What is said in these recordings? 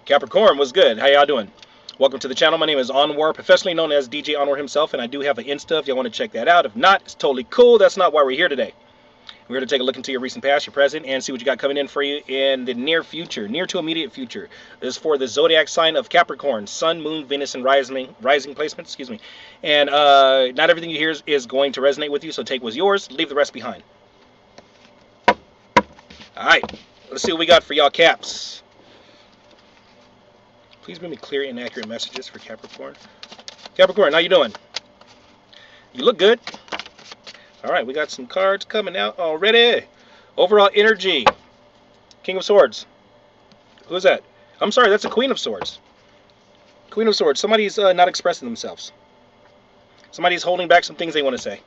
Capricorn, what's good? How y'all doing? Welcome to the channel. My name is Anwar, professionally known as DJ Anwar himself, and I do have an Insta if y'all want to check that out. If not, it's totally cool. That's not why we're here today. We're here to take a look into your recent past, your present, and see what you got coming in for you in the near future, near to immediate future. This is for the zodiac sign of Capricorn, Sun, Moon, Venus, and rising placements. Excuse me. And not everything you hear is going to resonate with you, so take what's yours, leave the rest behind. All right, let's see what we got for y'all, Caps. Please bring me clear and accurate messages for Capricorn. Capricorn, how you doing? You look good. All right, we got some cards coming out already. Overall energy. King of Swords. Who's that? I'm sorry, that's a Queen of Swords. Queen of Swords. Somebody's not expressing themselves. Somebody's holding back some things they want to say.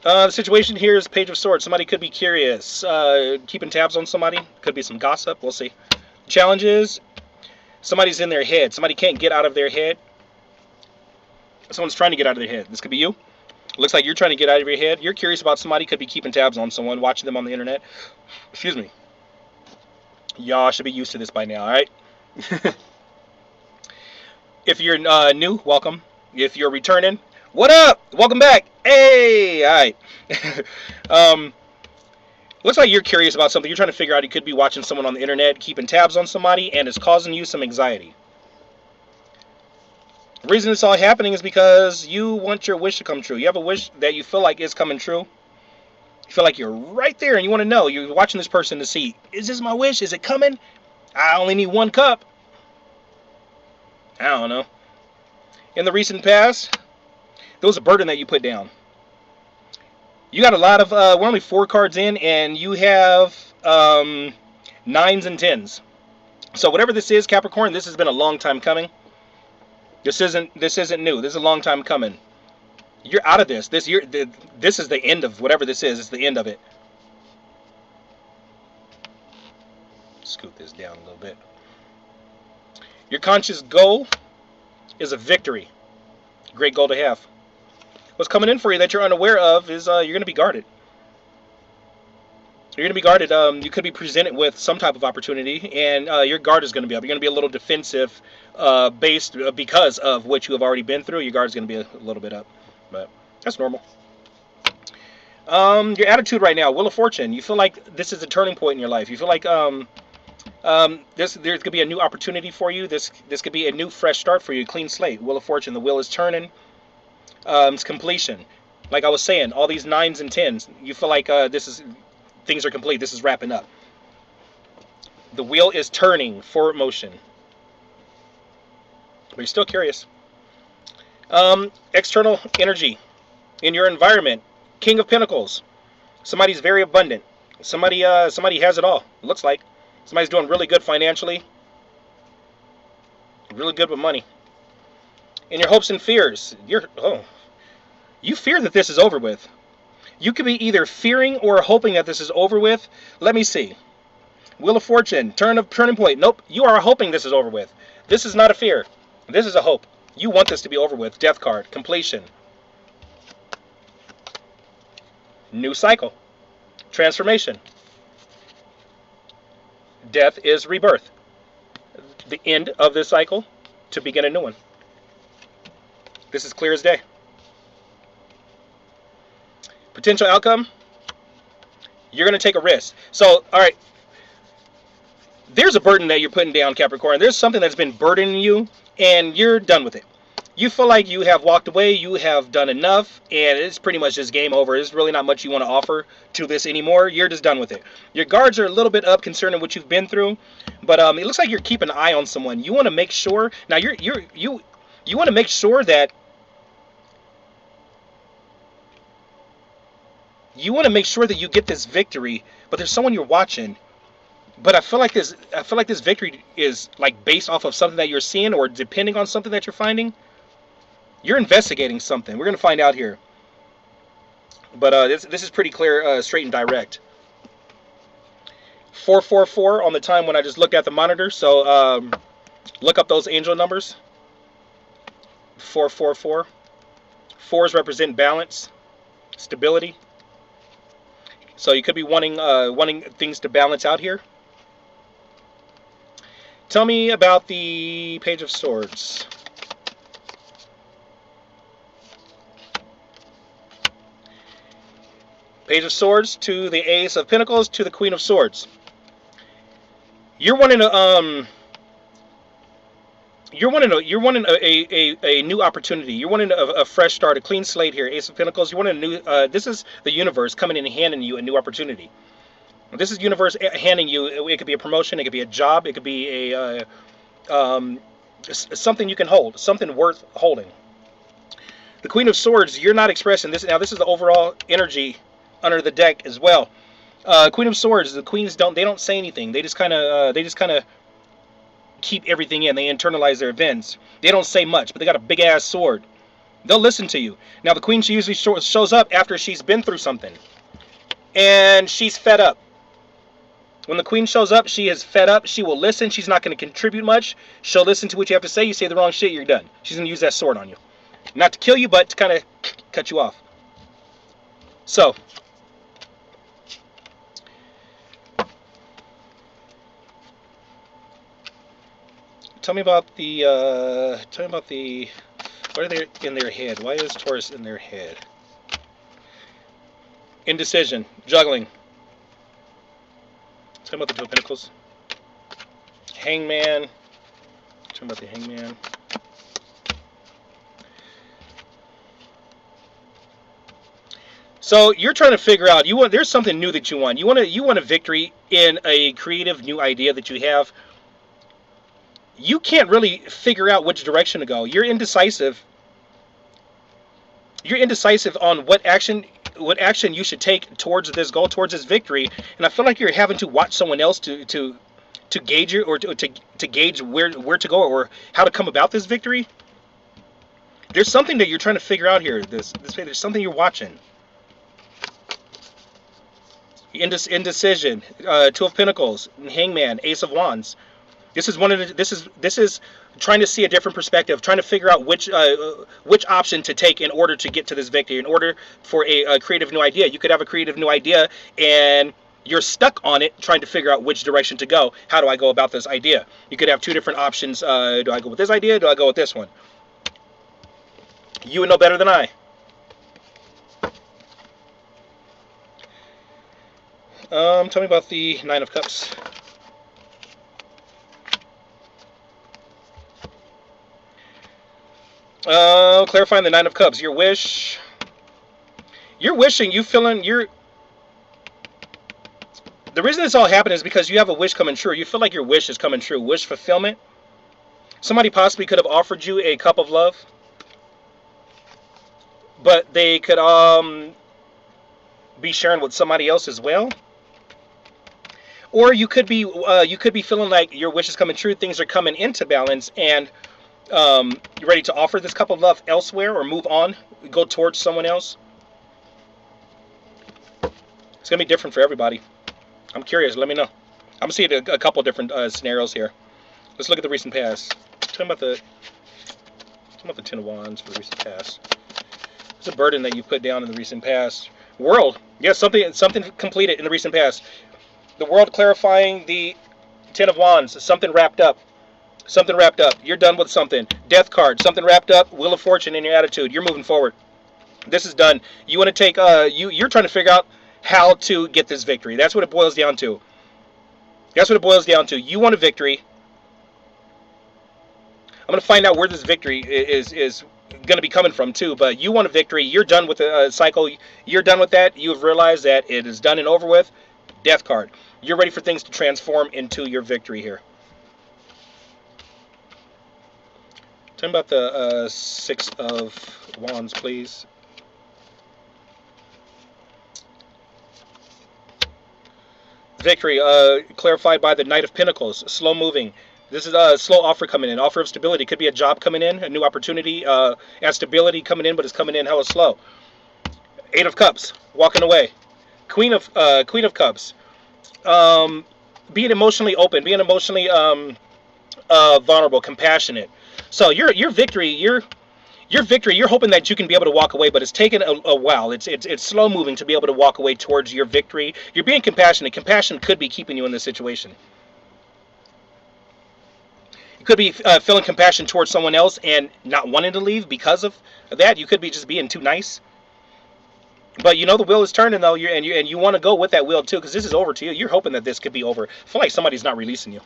The situation here is Page of Swords. Somebody could be curious, keeping tabs on somebody. Could be some gossip. We'll see. Challenges. Somebody's in their head. Somebody can't get out of their head. Someone's trying to get out of their head. This could be you. Looks like you're trying to get out of your head. You're curious about somebody. Could be keeping tabs on someone, watching them on the internet. Excuse me. Y'all should be used to this by now, all right? If you're new, welcome. If you're returning, what up? Welcome back. Hey, all right. Looks like you're curious about something. You're trying to figure out. You could be watching someone on the internet, keeping tabs on somebody, and it's causing you some anxiety. The reason it's all happening is because you want your wish to come true. You have a wish that you feel like is coming true. You feel like you're right there and you want to know. You're watching this person to see, is this my wish? Is it coming? I only need one cup. I don't know. In the recent past, there was a burden that you put down. You got a lot of, we're only 4 cards in, and you have 9s and 10s. So whatever this is, Capricorn, this has been a long time coming. This isn't new. This is a long time coming. You're out of this. This is the end of whatever this is. It's the end of it. Scoot this down a little bit. Your conscious goal is a victory. Great goal to have. What's coming in for you that you're unaware of is you're going to be guarded. You're going to be guarded. You could be presented with some type of opportunity, and your guard is going to be up. You're going to be a little defensive based because of what you have already been through. Your guard is going to be a little bit up, but that's normal. Your attitude right now, Wheel of Fortune. You feel like this is a turning point in your life. You feel like there could be a new opportunity for you. This could be a new fresh start for you, clean slate. Wheel of Fortune. The wheel is turning. It's completion. Like I was saying, all these 9s and 10s. You feel like things are complete. This is wrapping up. The wheel is turning, forward motion. But you're still curious. External energy in your environment. King of Pentacles. Somebody's very abundant. Somebody has it all. It looks like somebody's doing really good financially. Really good with money. In your hopes and fears, you fear that this is over with. You could be either fearing or hoping that this is over with. Let me see. Wheel of Fortune, turning point. Nope, you are hoping this is over with. This is not a fear. This is a hope. You want this to be over with. Death card, completion. New cycle. Transformation. Death is rebirth. The end of this cycle to begin a new one. This is clear as day. Potential outcome, you're going to take a risk. So, all right, there's a burden that you're putting down, Capricorn. There's something that's been burdening you, and you're done with it. You feel like you have walked away, you have done enough, and it's pretty much just game over. There's really not much you want to offer to this anymore. You're just done with it. Your guards are a little bit up concerning what you've been through, but it looks like you're keeping an eye on someone. You want to make sure, now you want to make sure that you get this victory, but there's someone you're watching. But I feel like this victory is like based off of something that you're seeing or depending on something that you're finding. You're investigating something. We're gonna find out here. But this is pretty clear, straight and direct. 444 on the time when I just looked at the monitor. So look up those angel numbers. 444. 4s represent balance, stability. So you could be wanting things to balance out here. Tell me about the Page of Swords. Page of Swords to the Ace of Pentacles to the Queen of Swords. You're wanting a You're wanting a new opportunity. You're wanting a fresh start, a clean slate here. Ace of Pentacles. You want a new. This is the universe coming in and handing you a new opportunity. This is universe handing you. It could be a promotion. It could be a job. It could be a something you can hold. Something worth holding. The Queen of Swords. You're not expressing this now. This is the overall energy under the deck as well. Queen of Swords. The queens don't say anything. They just kind of keep everything in. They internalize their events. They don't say much, but they got a big ass sword. They'll listen to you. Now the queen, she usually shows up after she's been through something, and she's fed up. When the queen shows up, she is fed up. She will listen. She's not going to contribute much. She'll listen to what you have to say. You say the wrong shit, you're done. She's going to use that sword on you, not to kill you, but to kind of cut you off. So tell me about the what are they in their head? Why is Taurus in their head? Indecision, juggling. Tell me about the Two of Pentacles. Hangman. Tell me about the Hangman. So you're trying to figure out, there's something new that you want. You want a victory in a creative new idea that you have. You can't really figure out which direction to go. You're indecisive. You're indecisive on what action you should take towards this goal, towards this victory. And I feel like you're having to watch someone else to gauge it, or to gauge where to go or how to come about this victory. There's something that you're trying to figure out here. There's something you're watching. Indecision, Two of Pentacles, Hangman, Ace of Wands. This is trying to see a different perspective, trying to figure out which option to take in order to get to this victory, in order for a creative new idea. You could have a creative new idea and you're stuck on it, trying to figure out which direction to go. How do I go about this idea? You could have two different options. Do I go with this idea? Do I go with this one? You would know better than I. Tell me about the Nine of Cups. Clarifying the Nine of Cups. Your wish. You're wishing. You feeling. The reason this all happened is because you have a wish coming true. You feel like your wish is coming true. Wish fulfillment. Somebody possibly could have offered you a cup of love, but they could be sharing with somebody else as well. Or you could be feeling like your wish is coming true. Things are coming into balance, and you're ready to offer this cup of love elsewhere or move on, go towards someone else. It's gonna be different for everybody. I'm curious. Let me know. I'm seeing a couple different scenarios here. Let's look at the recent past. Tell me about the Ten of Wands for the recent past. It's a burden that you put down in the recent past. World. Yes, something completed in the recent past. The World clarifying the Ten of Wands. Something wrapped up. Something wrapped up. You're done with something. Death card. Something wrapped up. Wheel of Fortune in your attitude. You're moving forward. This is done. You want to take. You're trying to figure out how to get this victory. That's what it boils down to. That's what it boils down to. You want a victory. I'm going to find out where this victory is going to be coming from too. But you want a victory. You're done with the cycle. You're done with that. You've realized that it is done and over with. Death card. You're ready for things to transform into your victory here. Tell me about the Six of Wands, please. Victory, clarified by the Knight of Pentacles. Slow moving. This is a slow offer coming in. Offer of stability. Could be a job coming in, a new opportunity, and stability coming in, but it's coming in hella slow. Eight of Cups. Walking away. Queen of Cups. Being emotionally open. Being emotionally vulnerable, compassionate. So your victory, Your victory, you're hoping that you can be able to walk away, but it's taken a while. It's slow moving to be able to walk away towards your victory. You're being compassionate. Compassion could be keeping you in this situation. You could be feeling compassion towards someone else and not wanting to leave because of that. You could be just being too nice. But you know the wheel is turning though, and you want to go with that wheel too, because this is over to you. You're hoping that this could be over. I feel like somebody's not releasing you,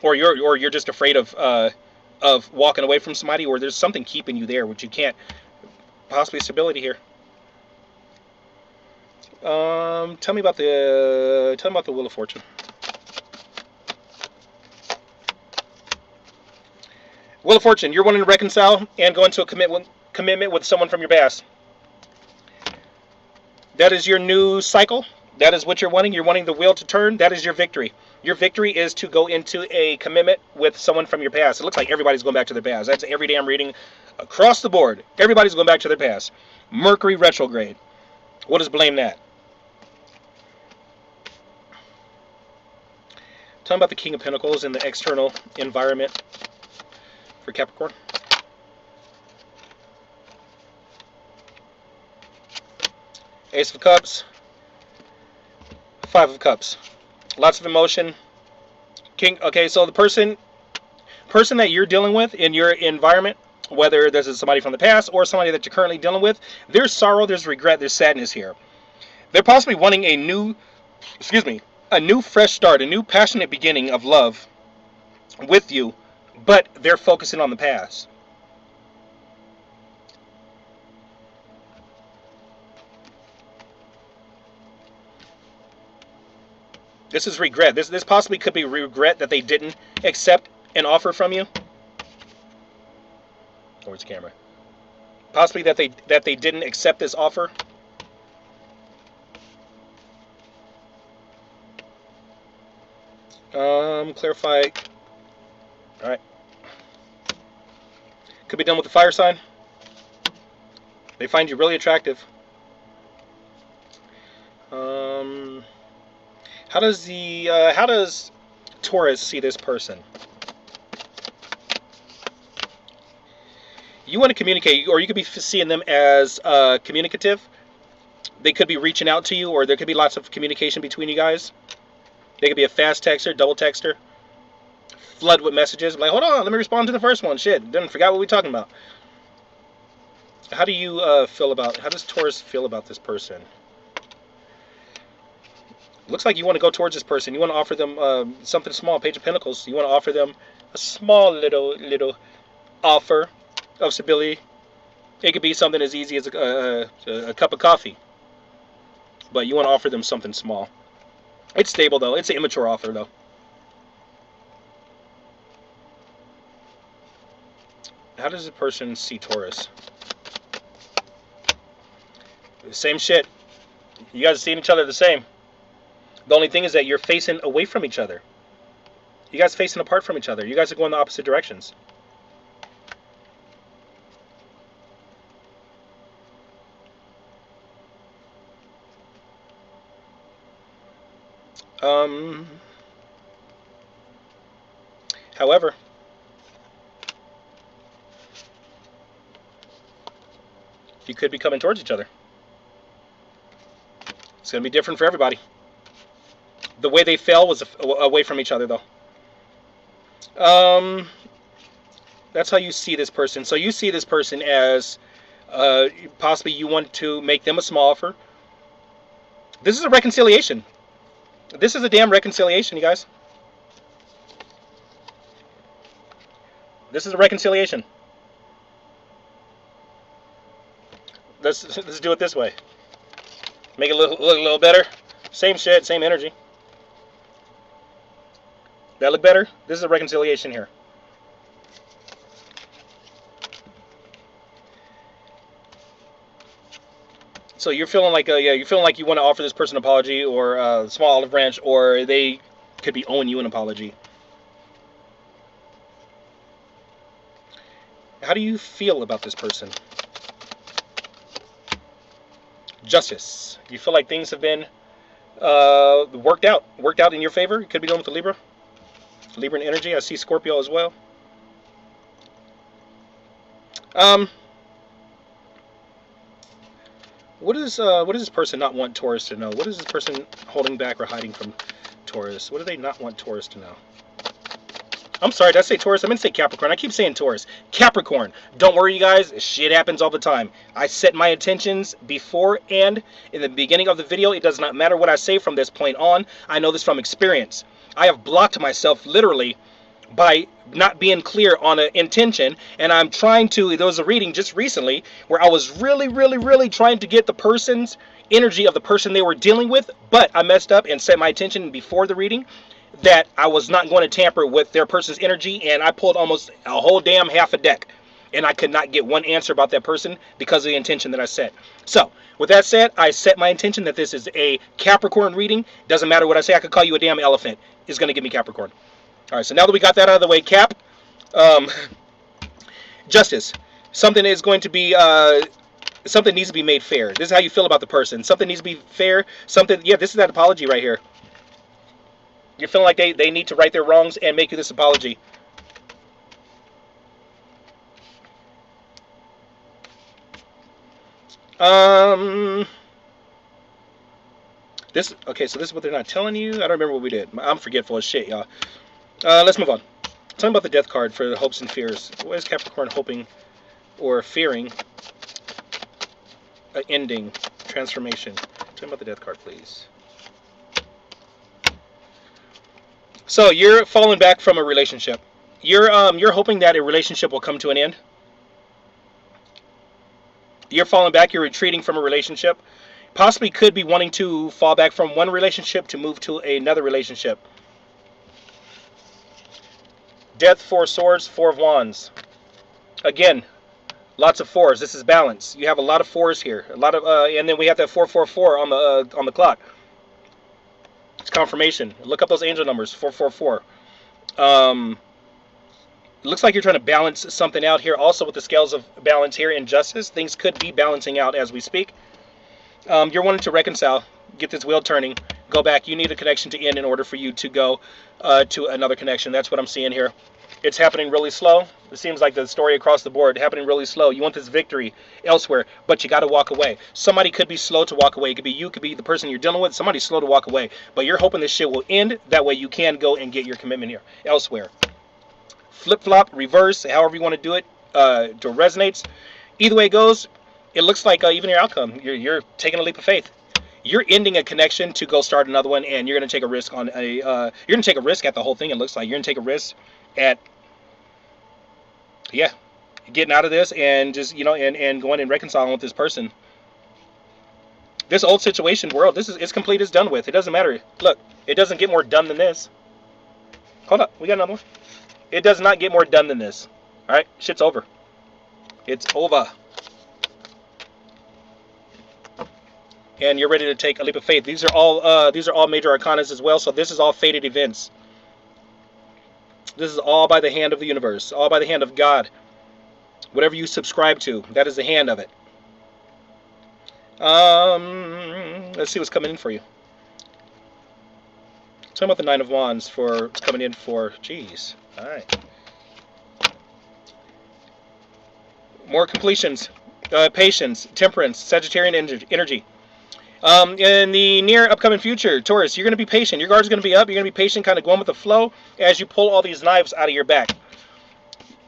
or you're just afraid of walking away from somebody, or there's something keeping you there, which you can't. Possibly stability here. Tell me about the Wheel of Fortune. Wheel of Fortune. You're wanting to reconcile and go into a commitment with someone from your past. That is your new cycle. That is what you're wanting. You're wanting the wheel to turn. That is your victory. Your victory is to go into a commitment with someone from your past. It looks like everybody's going back to their past. That's every day I'm reading across the board. Everybody's going back to their past. Mercury retrograde. What does blame that? Tell me about the King of Pentacles in the external environment for Capricorn. Ace of Cups. Five of Cups. Lots of emotion. King. Okay, so the person that you're dealing with in your environment, whether this is somebody from the past or somebody that you're currently dealing with, there's sorrow, there's regret, there's sadness here. They're possibly wanting a new fresh start, a new passionate beginning of love with you, but they're focusing on the past. This is regret. This possibly could be regret that they didn't accept an offer from you. Where's the camera? Possibly that they didn't accept this offer. Clarify. All right. Could be done with the fire sign. They find you really attractive. How does Taurus see this person? You want to communicate, or you could be seeing them as communicative. They could be reaching out to you, or there could be lots of communication between you guys. They could be a fast texter, double texter, flood with messages. Like, hold on, let me respond to the first one. Shit, didn't forget what we're talking about. How do you feel about? How does Taurus feel about this person? Looks like you want to go towards this person. You want to offer them something small. Page of Pentacles. You want to offer them a small little offer of stability. It could be something as easy as a cup of coffee. But you want to offer them something small. It's stable though. It's an immature offer though. How does a person see Taurus? Same shit. You guys are seeing each other the same. The only thing is that you're facing away from each other. You guys are facing apart from each other. You guys are going the opposite directions. However, you could be coming towards each other. It's going to be different for everybody. The way they fell was away from each other, though. That's how you see this person. So you see this person as possibly you want to make them a small offer. This is a reconciliation. This is a damn reconciliation, you guys. This is a reconciliation. Let's do it this way. Make it look a little better. Same shit, same energy. That look better? This is a reconciliation here. So you're feeling like you're feeling like you want to offer this person an apology, or a small olive branch, or they could be owing you an apology. How do you feel about this person? Justice. You feel like things have been worked out in your favor. You could be going with the Libra. Libran energy. I see Scorpio as well. Um, what does this person not want Taurus to know? What is this person holding back or hiding from Taurus? What do they not want Taurus to know? I'm sorry, did I say Taurus? I meant to say Capricorn. I keep saying Taurus. Capricorn. Don't worry, you guys. Shit happens all the time. I set my intentions before and in the beginning of the video. It does not matter what I say from this point on. I know this from experience. I have blocked myself literally by not being clear on an intention, and I'm trying to. There was a reading just recently where I was really trying to get the person's energy of the person they were dealing with, but I messed up and set my intention before the reading that I was not going to tamper with their person's energy, and I pulled almost a whole damn half a deck, and I could not get one answer about that person because of the intention that I set. So with that said, I set my intention that this is a Capricorn reading. Doesn't matter what I say. I could call you a damn elephant. It's going to give me Capricorn. All right, so now that we got that out of the way, Cap, justice. Something is going to be, something needs to be made fair. This is how you feel about the person. Something needs to be fair. Something, yeah, this is that apology right here. You're feeling like they need to right their wrongs and make you this apology. Okay, so this is what they're not telling you. I don't remember what we did. I'm forgetful as shit, y'all. Let's move on. Tell me about the death card for the hopes and fears. What is Capricorn hoping or fearing? An ending, transformation. Tell me about the death card, please. So you're falling back from a relationship. You're hoping that a relationship will come to an end. You're falling back. You're retreating from a relationship. Possibly could be wanting to fall back from one relationship to move to another relationship. Death, 4 swords, 4 of wands. Again, lots of 4s. This is balance. You have a lot of 4s here. A lot of, and then we have that 444 on the clock. It's confirmation. Look up those angel numbers. 444. Looks like you're trying to balance something out here. Also with the scales of balance here in justice, things could be balancing out as we speak. You're wanting to reconcile, get this wheel turning, go back. You need a connection to end in order for you to go to another connection. That's what I'm seeing here. It's happening really slow. It seems like the story across the board, happening really slow. You want this victory elsewhere, but you got to walk away. Somebody could be slow to walk away. It could be you, could be the person you're dealing with. Somebody's slow to walk away, but you're hoping this shit will end. That way you can go and get your commitment here elsewhere. Flip-flop, reverse, however you want to do it, to resonates. Either way it goes, it looks like even your outcome, you're taking a leap of faith. You're ending a connection to go start another one, and you're going to take a risk on a. You're going to take a risk at the whole thing. It looks like you're going to take a risk at, yeah, getting out of this and just and going and reconciling with this person. This old situation world, it's complete. It's done with. It doesn't matter. Look, it doesn't get more done than this. Hold up, we got another one. It does not get more done than this. All right, shit's over. It's over. And you're ready to take a leap of faith. These are all major arcanas as well. So this is all fated events. This is all by the hand of the universe, all by the hand of God. Whatever you subscribe to, that is the hand of it. Let's see what's coming in for you. Tell me about the 9 of Wands for coming in for. Jeez. All right. More completions, patience, temperance, Sagittarian energy. In the near upcoming future, Taurus, you're going to be patient. Your guard's going to be up. You're going to be patient, kind of going with the flow as you pull all these knives out of your back.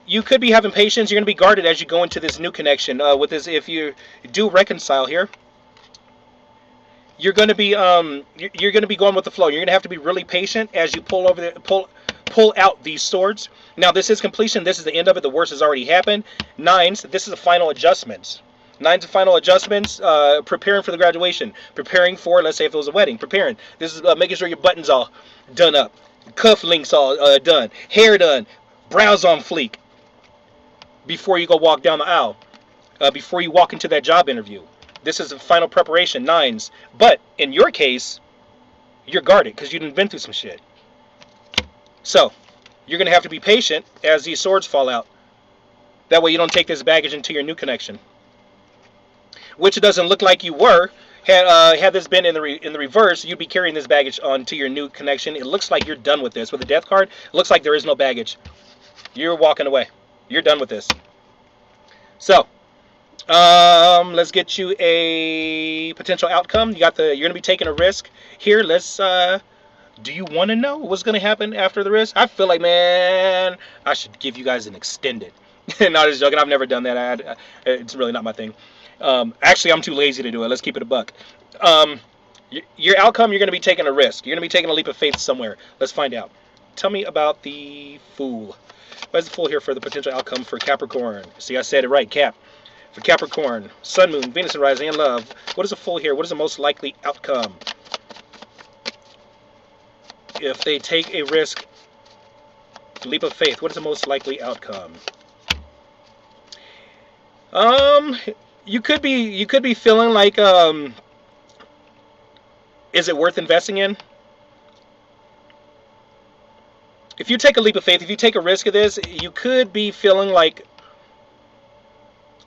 You could be having patience. You're going to be guarded as you go into this new connection. With this, if you do reconcile here, you're going to be you're going to be going with the flow. You're going to have to be really patient as you pull out these swords. Now this is completion. This is the end of it. The worst has already happened. 9s. This is the final adjustments. 9s of final adjustments. Preparing for the graduation. Preparing for, let's say if it was a wedding. Preparing. This is making sure your buttons all done up. Cuff links all done. Hair done. Brows on fleek. Before you go walk down the aisle. Before you walk into that job interview. This is the final preparation. 9s. But in your case, you're guarded because you've been through some shit. So, you're going to have to be patient as these swords fall out. That way you don't take this baggage into your new connection. Which it doesn't look like you were. Had this been in the reverse, you'd be carrying this baggage on to your new connection. It looks like you're done with this. With the death card, it looks like there is no baggage. You're walking away. You're done with this. So, let's get you a potential outcome. You're gonna be taking a risk here. Do you want to know what's gonna happen after the risk? I feel like, man, I should give you guys an extended. Not just joking. I've never done that. It's really not my thing. Actually, I'm too lazy to do it. Let's keep it a buck. Um, your outcome, you're gonna be taking a risk. You're gonna be taking a leap of faith somewhere. Let's find out. Tell me about the Fool. Why is the Fool here for the potential outcome for Capricorn? See, I said it right, Cap. For Capricorn, Sun, Moon, Venus, and Rising, and Love. What is the Fool here? What is the most likely outcome? If they take a risk, leap of faith, what is the most likely outcome? You could be feeling like, is it worth investing in? If you take a leap of faith, if you take a risk of this, you could be feeling like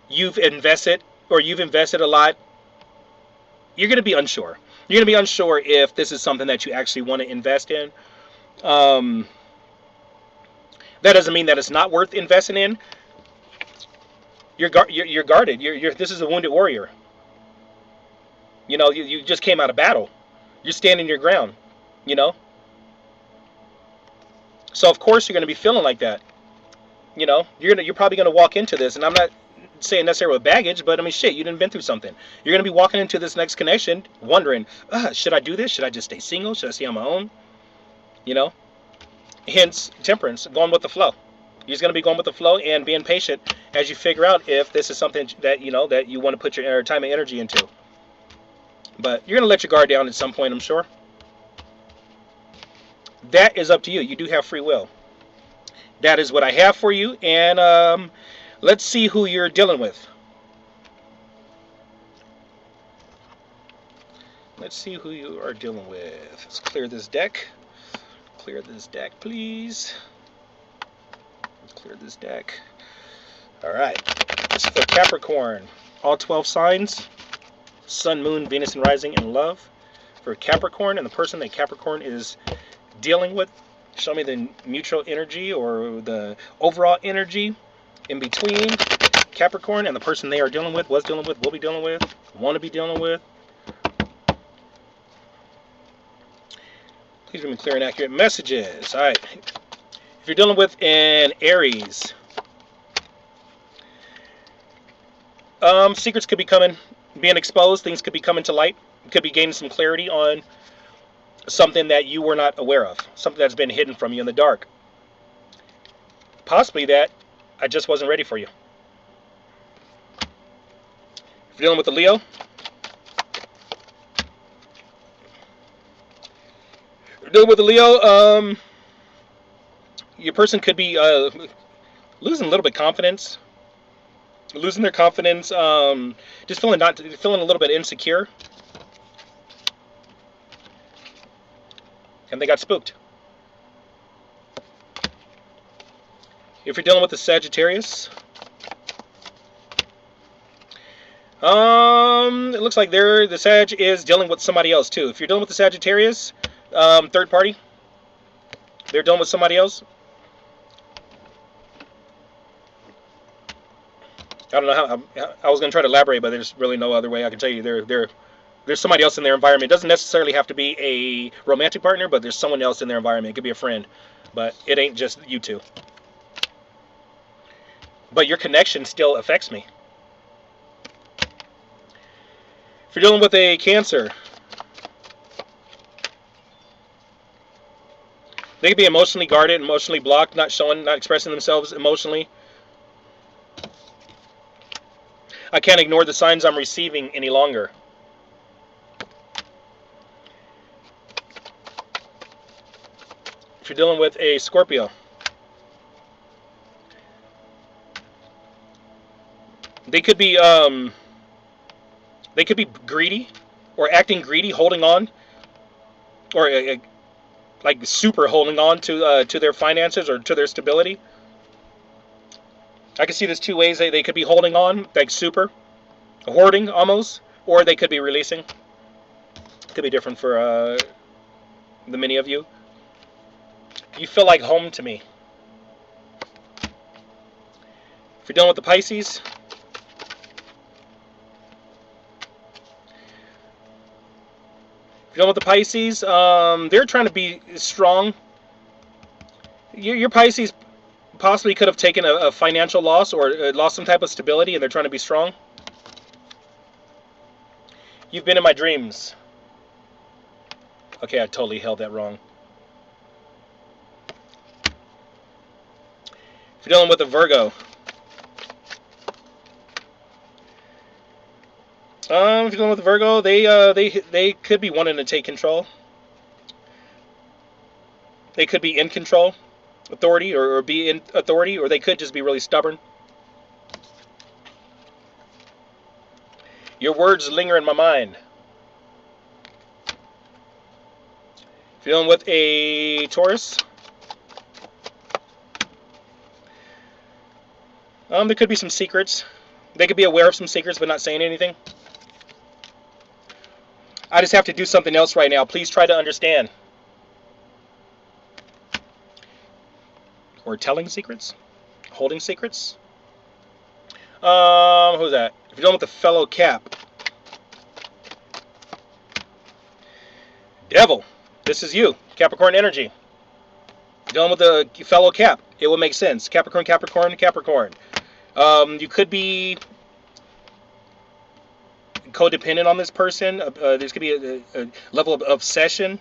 you've invested a lot. You're going to be unsure. You're going to be unsure if this is something that you actually want to invest in. That doesn't mean that it's not worth investing in. You're guarded. This is a wounded warrior. You know, you just came out of battle. You're standing your ground. You know. So of course you're going to be feeling like that. You know, you're probably going to walk into this, and I'm not saying necessarily with baggage, but I mean, shit, you didn't been through something. You're going to be walking into this next connection wondering, should I do this? Should I just stay single? Should I stay on my own? You know, hence temperance, going with the flow. You're just going to be going with the flow and being patient as you figure out if this is something that that you want to put your time and energy into. But you're going to let your guard down at some point, I'm sure. That is up to you. You do have free will. That is what I have for you, and let's see who you're dealing with. Let's see who you are dealing with. Let's clear this deck. Clear this deck, please. Let's clear this deck. All right. This is for Capricorn. All 12 signs. Sun, Moon, Venus, and Rising in Love. For Capricorn and the person that Capricorn is dealing with. Show me the mutual energy or the overall energy in between Capricorn and the person they are dealing with, was dealing with, will be dealing with, want to be dealing with. Please give me clear and accurate messages. All right. If you're dealing with an Aries, secrets could be being exposed. Things could be coming to light. You could be gaining some clarity on something that you were not aware of, something that's been hidden from you in the dark. Possibly that I just wasn't ready for you. If you're dealing with a Leo, your person could be losing a little bit of confidence, losing their confidence, just feeling a little bit insecure. And they got spooked. If you're dealing with the Sagittarius, it looks like the Sag is dealing with somebody else too. If you're dealing with the Sagittarius, third party, they're dealing with somebody else. I don't know how I was going to try to elaborate, but there's really no other way I can tell you. There's somebody else in their environment. It doesn't necessarily have to be a romantic partner, but there's someone else in their environment. It could be a friend, but it ain't just you two. But your connection still affects me. If you're dealing with a Cancer, they could be emotionally guarded, emotionally blocked, not expressing themselves emotionally. I can't ignore the signs I'm receiving any longer. If you're dealing with a Scorpio, they could be greedy or acting greedy, holding on, or like super holding on to their finances or to their stability. I can see this two ways. They could be holding on, like super, hoarding almost, or they could be releasing. It could be different for the many of you. You feel like home to me. If you're dealing with the Pisces, If you're dealing with the Pisces, they're trying to be strong. Your Pisces possibly could have taken a financial loss or lost some type of stability, and they're trying to be strong. You've been in my dreams. Okay, I totally held that wrong. If you're dealing with a Virgo, if you're dealing with a Virgo, they could be wanting to take control. They could be in control, authority, or be in authority, or they could just be really stubborn. Your words linger in my mind. If you're dealing with a Taurus, there could be some secrets. They could be aware of some secrets, but not saying anything. I just have to do something else right now. Please try to understand. Or telling secrets, holding secrets. Who's that? If you're dealing with the fellow Cap, Devil, this is you, Capricorn energy. Dealing with the fellow Cap, it will make sense. Capricorn, Capricorn, Capricorn. You could be codependent on this person. There's could be a level of obsession.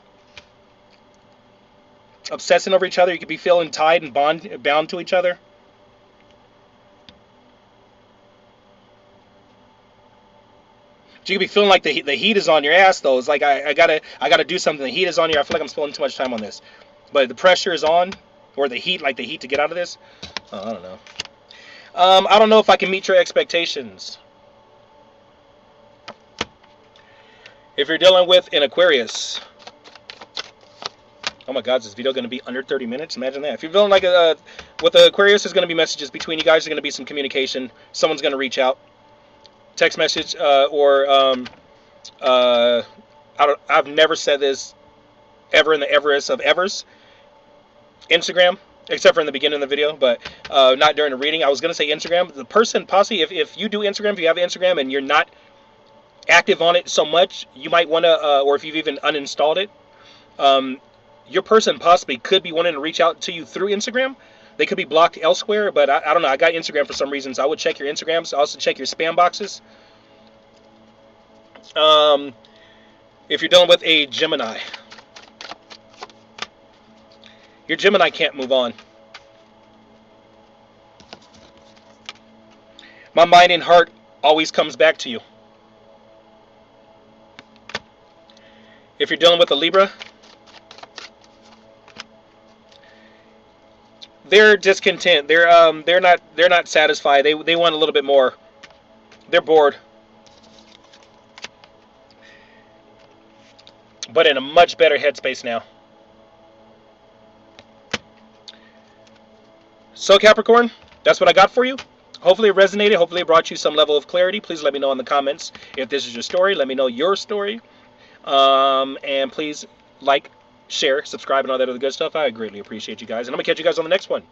Obsessing over each other. You could be feeling tied and bound to each other. You could be feeling like the heat is on your ass though. It's like I gotta do something. The heat is on you. I feel like I'm spending too much time on this, but the pressure is on, or the heat, like the heat to get out of this. I don't know. I don't know if I can meet your expectations. If you're dealing with an Aquarius. Oh my God, is this video going to be under 30 minutes? Imagine that. If you're feeling like with the Aquarius, there's going to be messages between you guys. There's going to be some communication. Someone's going to reach out, text message, or I've never said this ever in the Everest of Evers. Instagram, except for in the beginning of the video, but not during the reading. I was going to say Instagram. The person, possibly, if you do Instagram, if you have Instagram and you're not active on it so much, you might want to, or if you've even uninstalled it, your person possibly could be wanting to reach out to you through Instagram. They could be blocked elsewhere, but I don't know. I got Instagram for some reason, so I would check your Instagrams. Also check your spam boxes. If you're dealing with a Gemini, your Gemini can't move on. My mind and heart always comes back to you. If you're dealing with a Libra, they're discontent. They're not satisfied. They want a little bit more. They're bored. But in a much better headspace now. So Capricorn, that's what I got for you. Hopefully it resonated. Hopefully it brought you some level of clarity. Please let me know in the comments if this is your story. Let me know your story. And please like, share, subscribe, and all that other good stuff. I greatly appreciate you guys. And I'm going to catch you guys on the next one.